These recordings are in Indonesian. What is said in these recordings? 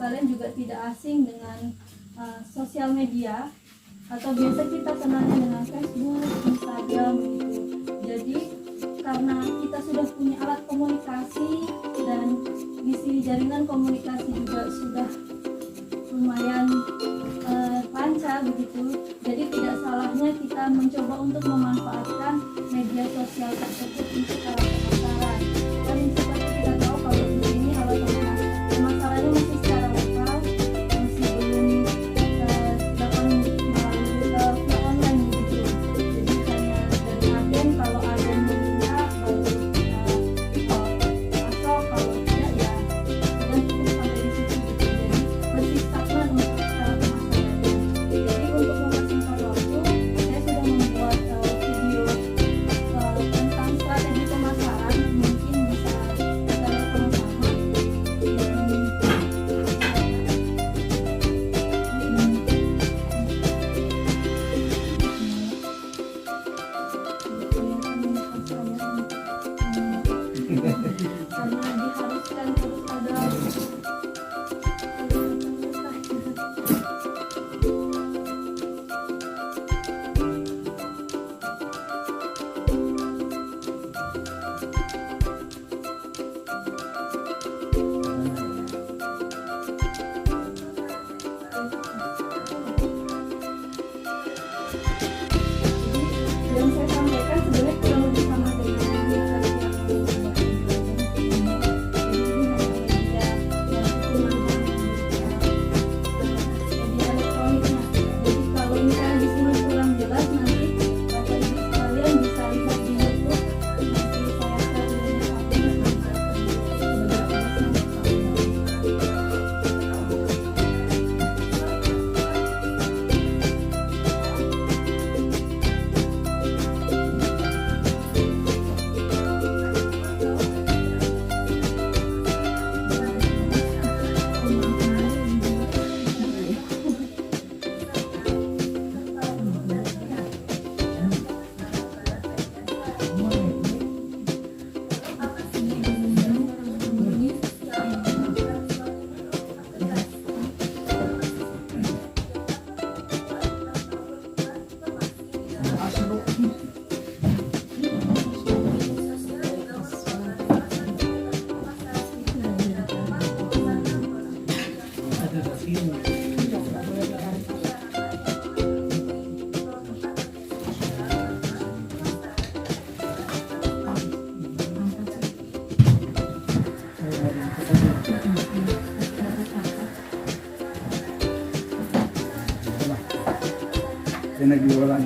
kalian juga tidak asing dengan sosial media atau biasa kita kenalnya dengan Facebook, Instagram gitu. Jadi karena kita sudah punya alat komunikasi dan isi jaringan komunikasi juga sudah lumayan lancar begitu, jadi tidak salahnya kita mencoba untuk memanfaatkan media sosial tersebut untuk alat pemasaran. Dan seperti kita tahu kalau di sini alat pemasarannya masih secara lokal, masih belum dapat melalui via online begitu. Jadi hanya dari agen, kalau agen meminta baru masuk, kalau tidak ya sudah cukup sampai di situ gitu. Jadi masih stagnan untuk cara pemasarannya. Jadi untuk mempersingkat waktu, saya sudah membuat video tentang strategi pemasaran. Mungkin bisa kita lihat sama-sama. Karena diharuskan terus ada yang saya sampaikan sebenarnya kurang lebih sama dengan yang tadi yang jadi ini hanya media yang cuma media elektroniknya. Jadi kalau misalnya di sini kurang jelas, nanti bapak ibu sekalian bisa lihat di YouTube. Nanti saya share di Enak jualan.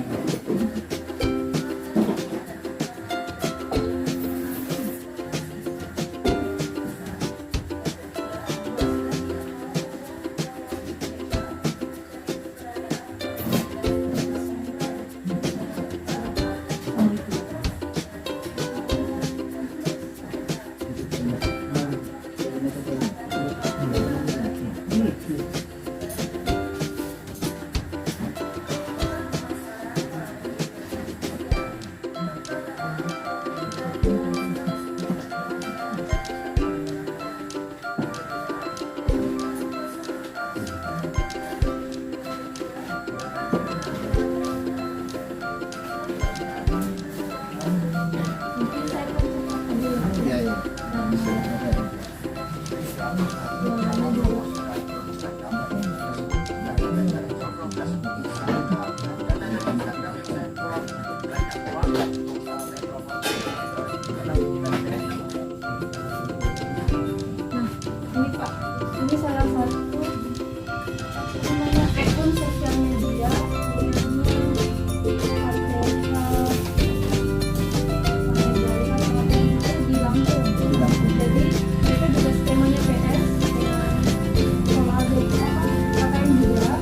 mungkin saya percepat dulu. Iya, iya. Ini Pak, ini salah satu namanya akun sosial media di Lampung. Jadi mereka juga skemanya PS dengan sama grup KKN juga.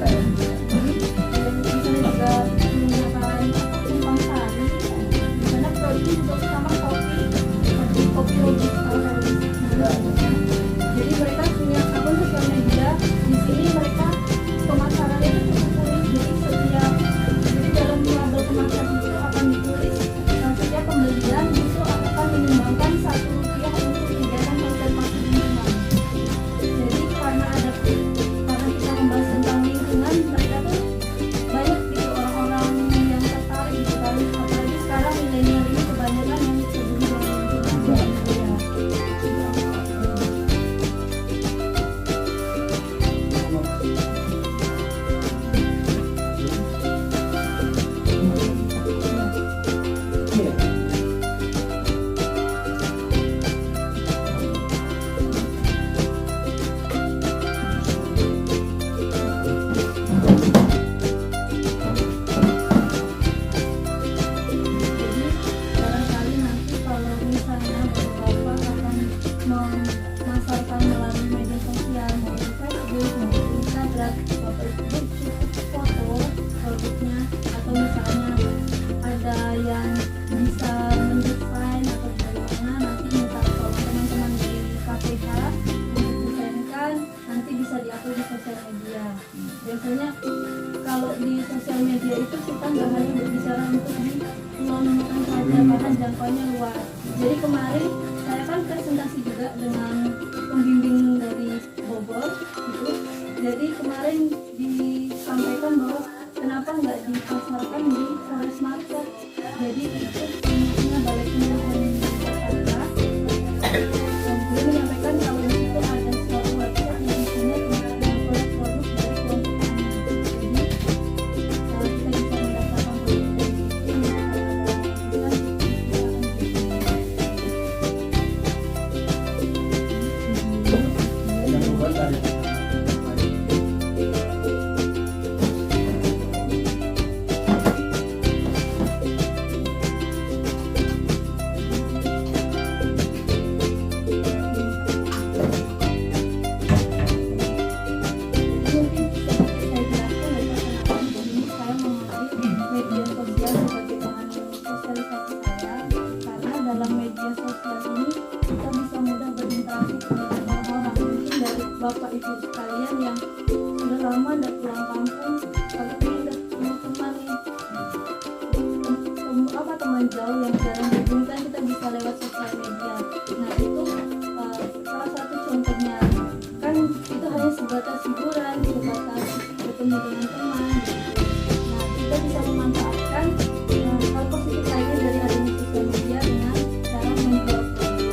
Jadi di sana juga menyatakan Simpang Sari. Di sana produksi juga sama kopi, seperti kopi robusta Jadi mereka punya akun sosial media. Di sini mereka pemasarannya itu cukup unik. Jadi dalam label pemasaran itu akan ditulis setiap pembelian itu akan menyumbangkan Rp1 untuk kegiatan konservasi lingkungan. Jadi karena ada atau di sosial media. Biasanya kalau di sosial media itu kita nggak hanya berbicara untuk di Pulau Nunukan saja karena jangkauannya luas. Jadi kemarin saya kan presentasi juga dengan pembimbing dari Bogor gitu. Jadi kemarin disampaikan bahwa kenapa nggak dipasarkan di Forest Market. Jadi itu sebenarnya Balai Kemitraan Jakarta beliau menyampaikan kalau di situ ada suatu website yang isinya tentang produk-produk dari kelompok tani. Jadi kita bisa mendapatkan produk dari situ yang bisa Yang membuat dari mungkin seperti saya jelaskan dari perkenalan di sini saya mengambil media sosial sebagai bahan sosialisasi saya karena dalam media sosial ini kita bisa mudah berinteraksi dengan orang-orang mungkin dari bapak ibu sekalian yang sudah lama tidak pulang kampung tapi pengen ketemu teman nih teman jauh yang jarang berhubung kan kita bisa lewat sosial media. Nah itu salah satu contohnya kan itu hanya sebatas hiburan, sebatas bertemu dengan teman gitu. Nah kita bisa memanfaatkan hal positif lainnya dari adanya sosial media dengan cara menjual produk.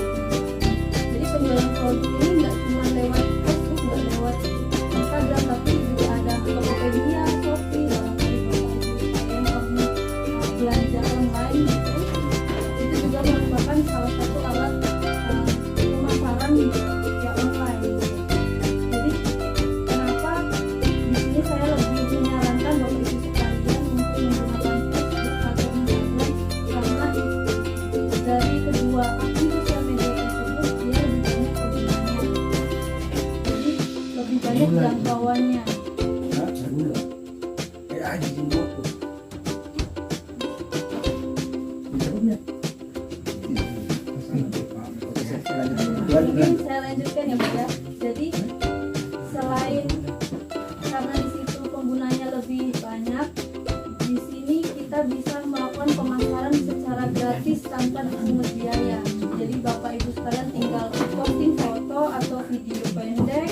Jadi penjualan produk ini nggak cuma lewat Facebook, nggak lewat Instagram, tapi juga ada Tokopedia, Shopee, barangkali bapak ibu sekalian pernah belanja online gitu. Itu juga merupakan salah satu alat pemasaran ya online gitu. Jadi kenapa di sini saya lebih menyarankan bapak ibu sekalian untuk menggunakan Facebook atau Instagram karena dari kedua akun sosial media tersebut dia lebih banyak penggunanya. Jadi lebih banyak jangkauannya. Gula. Aja jenggot tuh. Jawabnya. Mungkin saya lanjutkan ya Pak ya. Jadi selain karena di situ penggunanya lebih banyak, di sini kita bisa melakukan pemasaran secara gratis tanpa dipungut biaya. Jadi Bapak Ibu sekalian tinggal posting foto atau video pendek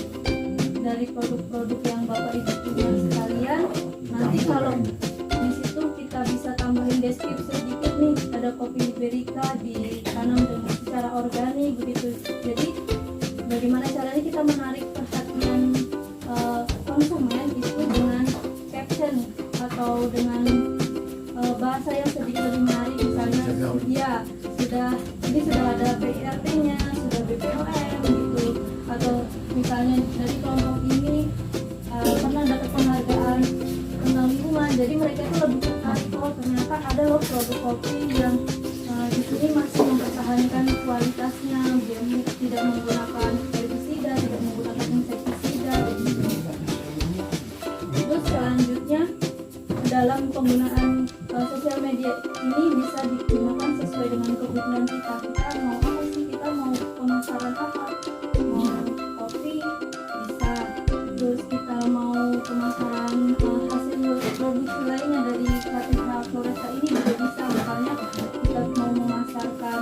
dari produk-produk yang Bapak Ibu punya sekalian. Nanti kalau di situ kita bisa tambahin deskripsi sedikit nih, ada kopi Liberica ditanam dengan secara organik begitu. Jadi bagaimana caranya kita menarik perhatian konsumen itu dengan caption atau dengan bahasa yang sedikit lebih menarik, misalnya ya ini sudah ada PIRT-nya, sudah BPOM gitu, atau misalnya dari kelompok ini pernah dapat penghargaan tentang lingkungan, jadi mereka itu lebih tertarik, oh ternyata ada loh produk kopi yang di sini masih mempertahankan kualitasnya, dia tidak menggunakan pestisida, tidak menggunakan insektisida. Terus selanjutnya dalam penggunaan sosial media ini bisa digunakan sesuai dengan kebutuhan kita. Kita mau apa sih? Kita mau pemasaran apa? Mau kopi bisa. Terus kita mau pemasaran hasil produksi lainnya dari KTH Floresta ini juga bisa. Misalnya kita mau memasarkan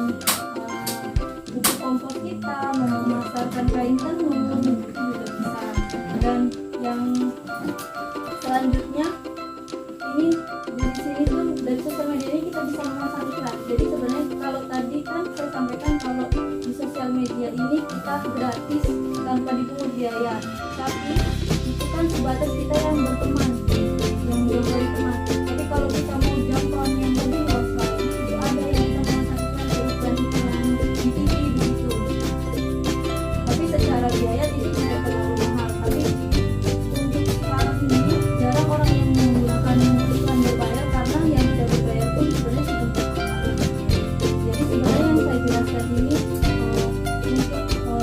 buku kompos kita, mau memasarkan kain tenun, itu juga bisa. Dan yang selanjutnya ini di sini tuh dari sosial media ini kita bisa memasang iklan. Jadi sebenarnya kalau tadi kan saya sampaikan kalau di sosial media ini kita gratis tanpa dipungut biaya, tapi itu kan sebatas kita yang berteman, yang menjadi teman. Tapi kalau kita mau jangkauan yang lebih luas lagi, itu ada yang kita memasang iklan di TV begitu. Tapi secara biaya itu tidak terlalu mahal. Tapi untuk sekarang ini jarang orang yang menggunakan iklan berbayar karena yang tidak berbayar pun sebenarnya sudah berpengaruh. Jadi sebenarnya yang saya jelaskan ini untuk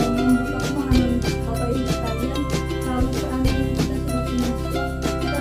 membuka pemahaman Bapak Ibu sekalian, kalau seandainya kita sudah punya stok, kita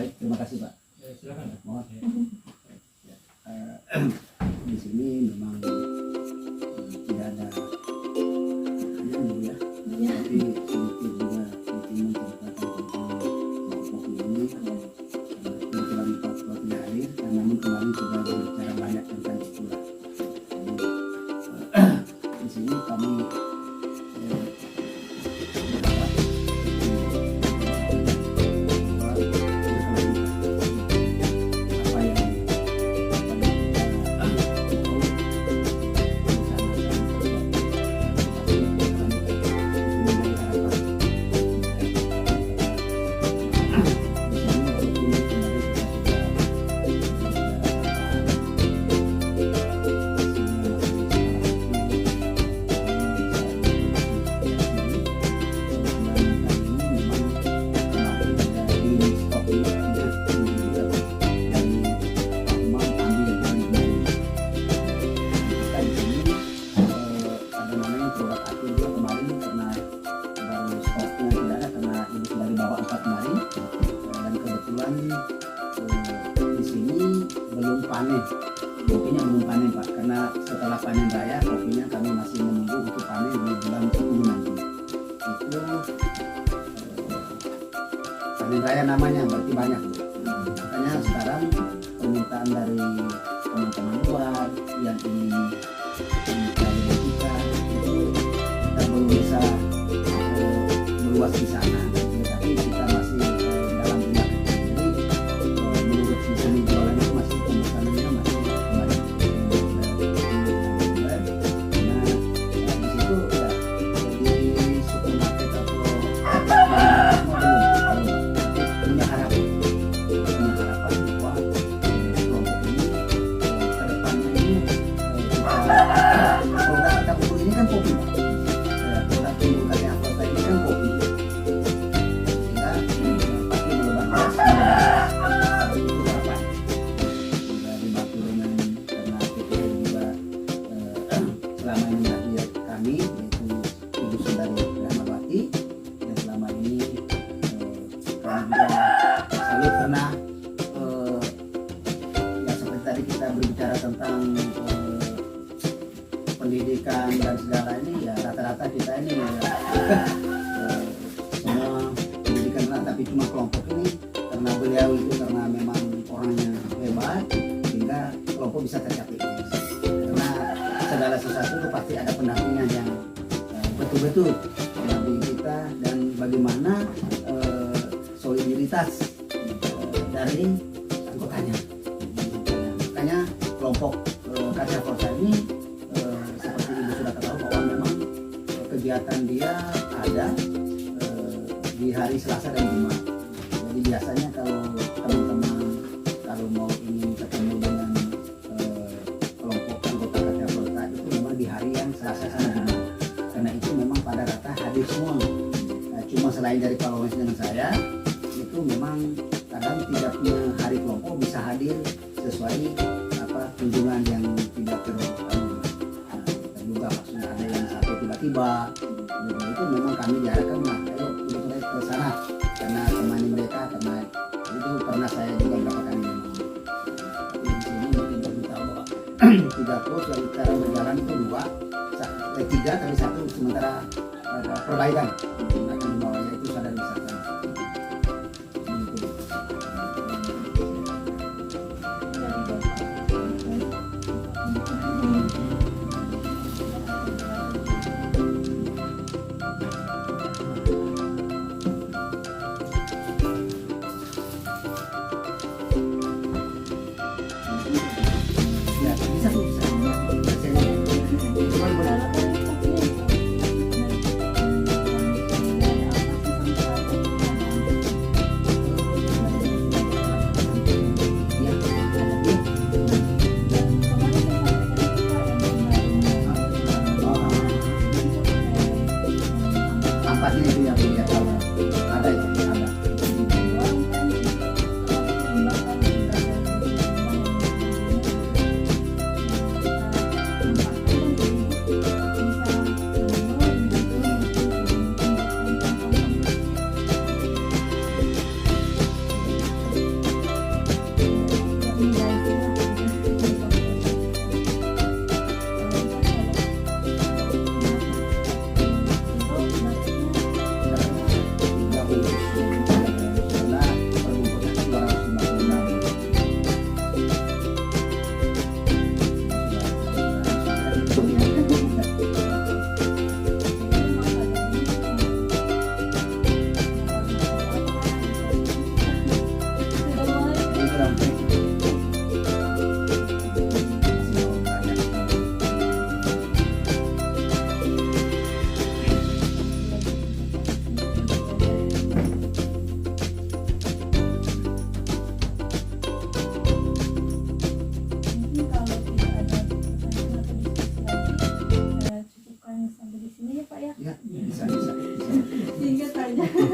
baik, terima kasih Pak. Silakan. Mohon. Di sini memang tidak ada hanya Bu ya, Iya. tapi sedikit juga mungkin menceritakan tentang kelompok ini. Kebetulan Pak Ketua tidak hadir, dan namun kemarin sudah berbicara banyak tentang itulah. Jadi, di sini kami di sini belum panen, kopinya belum panen Pak, karena setelah panen raya kopinya kami masih menunggu untuk panen di bulan 10 nanti. Itu panen raya namanya, berarti banyak. Makanya sekarang permintaan dari teman-teman luar yang ingin mencari kita itu kita belum bisa meluas di sana, tetapi kita masih dalam tindak. Jadi menurut sistem jualan itu masih pemesanannya masih banyak. Nah di situ ya jadi supermarket atau punya harapan bahwa kelompok ini ke depannya ini produk kita unggul ini kan kopi Pak. Produk unggulannya Avanza ini kan kopi, sehingga pasti melebar luas itu harapan. Juga dibantu dengan karena kita juga selama ini hadir kami yaitu Ibu Sundari Rahmatwati, dan selama ini kami juga selalu pernah ya seperti tadi kita berbicara tentang pendidikan dan segala ini ya rata-rata kita ini ya, semua pendidikan lah, tapi cuma kelompok ini karena beliau itu karena memang orangnya hebat sehingga kelompok bisa tercapai. Karena segala sesuatu itu pasti ada pendampingan yang betul-betul mendampingi kita dan bagaimana soliditas dari anggotanya. Makanya kelompok Karya Forza ini seperti Ibu sudah ketahui bahwa memang kegiatan dia ada di hari Selasa dan Jumat. Jadi biasanya kalau teman-teman kalau mau ingin ketemu dengan kelompok anggota Karya Forza itu memang di hari yang Selasa sama Jumat. Karena itu memang pada rata hadir semua. Nah, cuma selain dari Pak Lawrence dengan saya itu memang kadang tidak punya hari kelompok bisa hadir sesuai kunjungan yang tidak dan juga maksudnya ada yang sampai tiba-tiba itu memang kami diarahkan ayo kita ke sana karena temani mereka, karena itu pernah saya juga berapa kali memang. Tapi di sini mungkin perlu tahu bahwa 3 pos yang sekarang berjalan itu 3 tapi 1 sementara perbaikan akan dibawanya itu sadar wisata. aja.